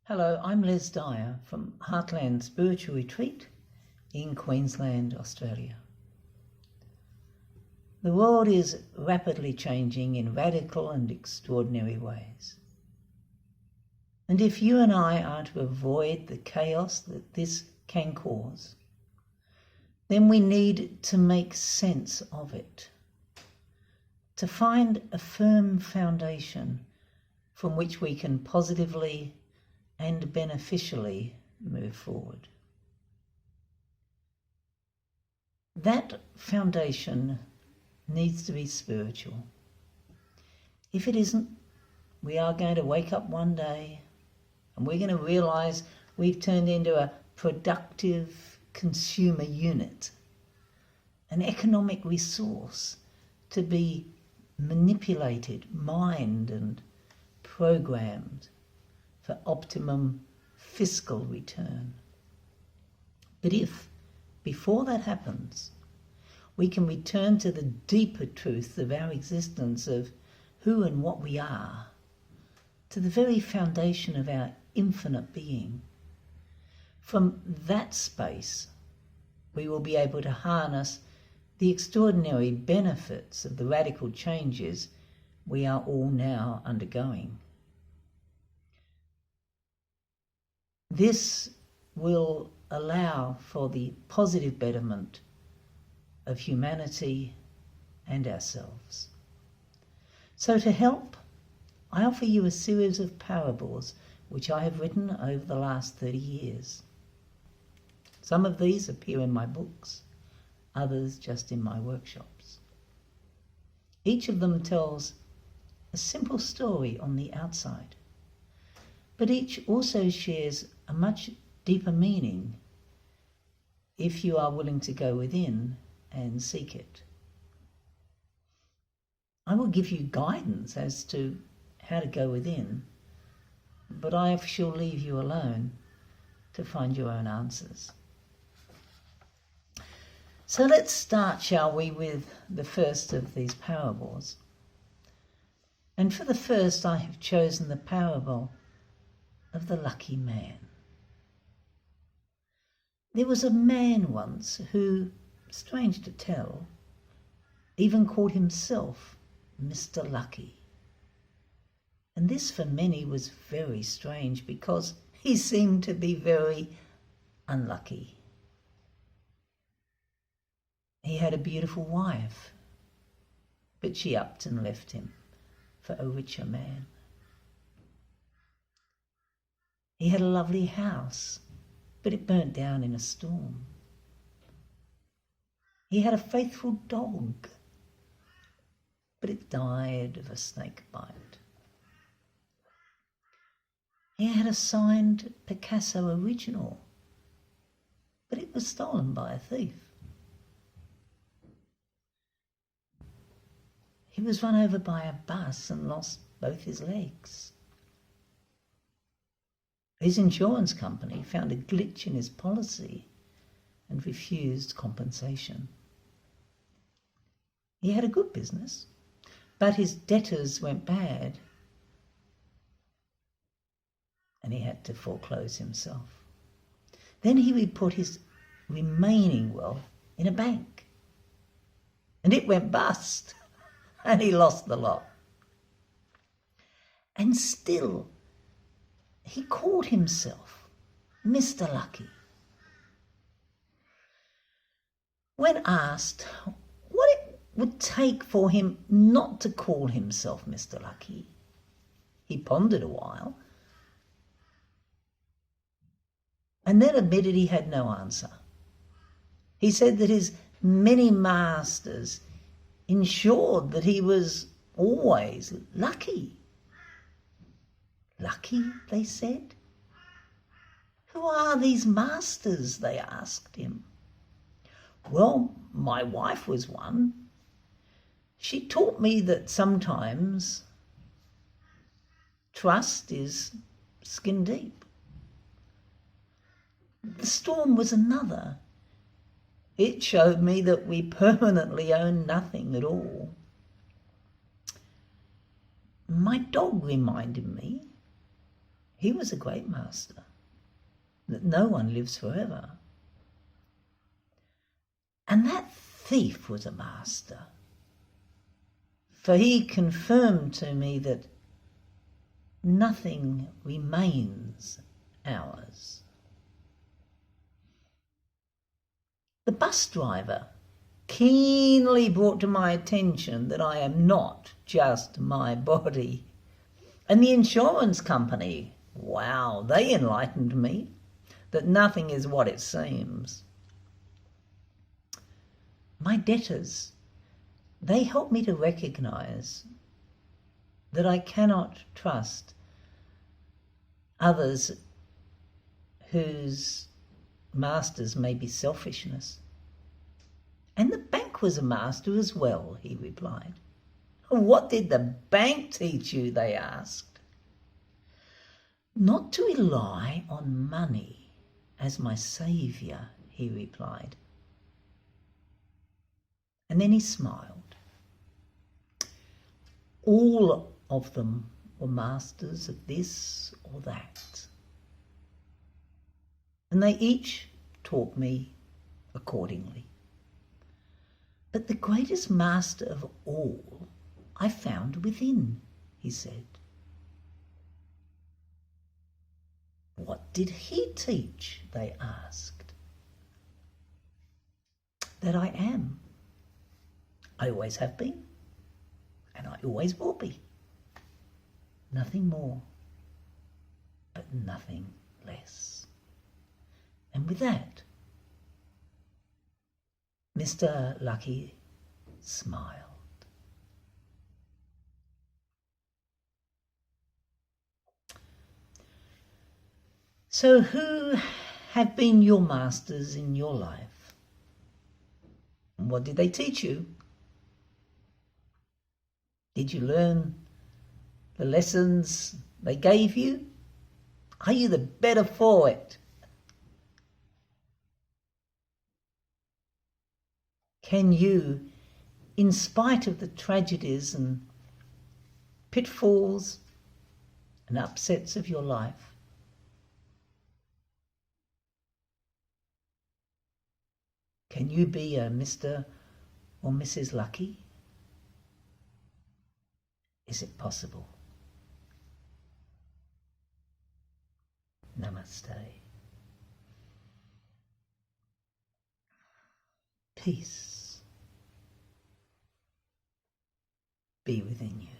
Hello, I'm Les Dyer from Heartland Spiritual Retreat in Queensland, Australia. The world is rapidly changing in radical and extraordinary ways. And if you and I are to avoid the chaos that this can cause, then we need to make sense of it, to find a firm foundation from which we can positively and beneficially move forward. That foundation needs to be spiritual. If it isn't, we are going to wake up one day and we're going to realise we've turned into a productive consumer unit, an economic resource to be manipulated, mined and programmed for optimum fiscal return. But if, before that happens, we can return to the deeper truth of our existence, of who and what we are, to the very foundation of our infinite being, from that space we will be able to harness the extraordinary benefits of the radical changes we are all now undergoing. This will allow for the positive betterment of humanity and ourselves. So to help, I offer you a series of parables which I have written over the last 30 years. Some of these appear in my books, others just in my workshops. Each of them tells a simple story on the outside, but each also shares a much deeper meaning if you are willing to go within and seek it. I will give you guidance as to how to go within, but I shall leave you alone to find your own answers. So let's start, shall we, with the first of these parables. And for the first, I have chosen the parable of the lucky man. There was a man once who, strange to tell, even called himself Mr. Lucky. And this for many was very strange because he seemed to be very unlucky. He had a beautiful wife, but she upped and left him for a richer man. He had a lovely house, but it burnt down in a storm. He had a faithful dog, but it died of a snake bite. He had a signed Picasso original, but it was stolen by a thief. He was run over by a bus and lost both his legs. His insurance company found a glitch in his policy and refused compensation. He had a good business, but his debtors went bad and he had to foreclose himself. Then he would put his remaining wealth in a bank and it went bust and he lost the lot. And still, he called himself Mr. Lucky. When asked what it would take for him not to call himself Mr. Lucky, he pondered a while and then admitted he had no answer. He said that his many masters ensured that he was always lucky. Lucky, they said? Who are these masters, they asked him. Well, my wife was one. She taught me that sometimes trust is skin deep. The storm was another. It showed me that we permanently own nothing at all. My dog reminded me He was a great master, that no one lives forever. And that thief was a master, for he confirmed to me that nothing remains ours. The bus driver keenly brought to my attention that I am not just my body. And the insurance company, wow, they enlightened me that nothing is what it seems. My debtors, they help me to recognise that I cannot trust others whose masters may be selfishness. And the bank was a master as well, he replied. What did the bank teach you, they asked. Not to rely on money as my saviour, he replied. And then he smiled. All of them were masters of this or that. And they each taught me accordingly. But the greatest master of all I found within, he said. What did he teach? They asked. That I am. I always have been, and I always will be. Nothing more, but nothing less. And with that, Mr. Lucky smiled. So who have been your masters in your life? And what did they teach you? Did you learn the lessons they gave you? Are you the better for it? Can you, in spite of the tragedies and pitfalls and upsets of your life, can you be a Mr. or Mrs. Lucky? Is it possible? Namaste. Peace be within you.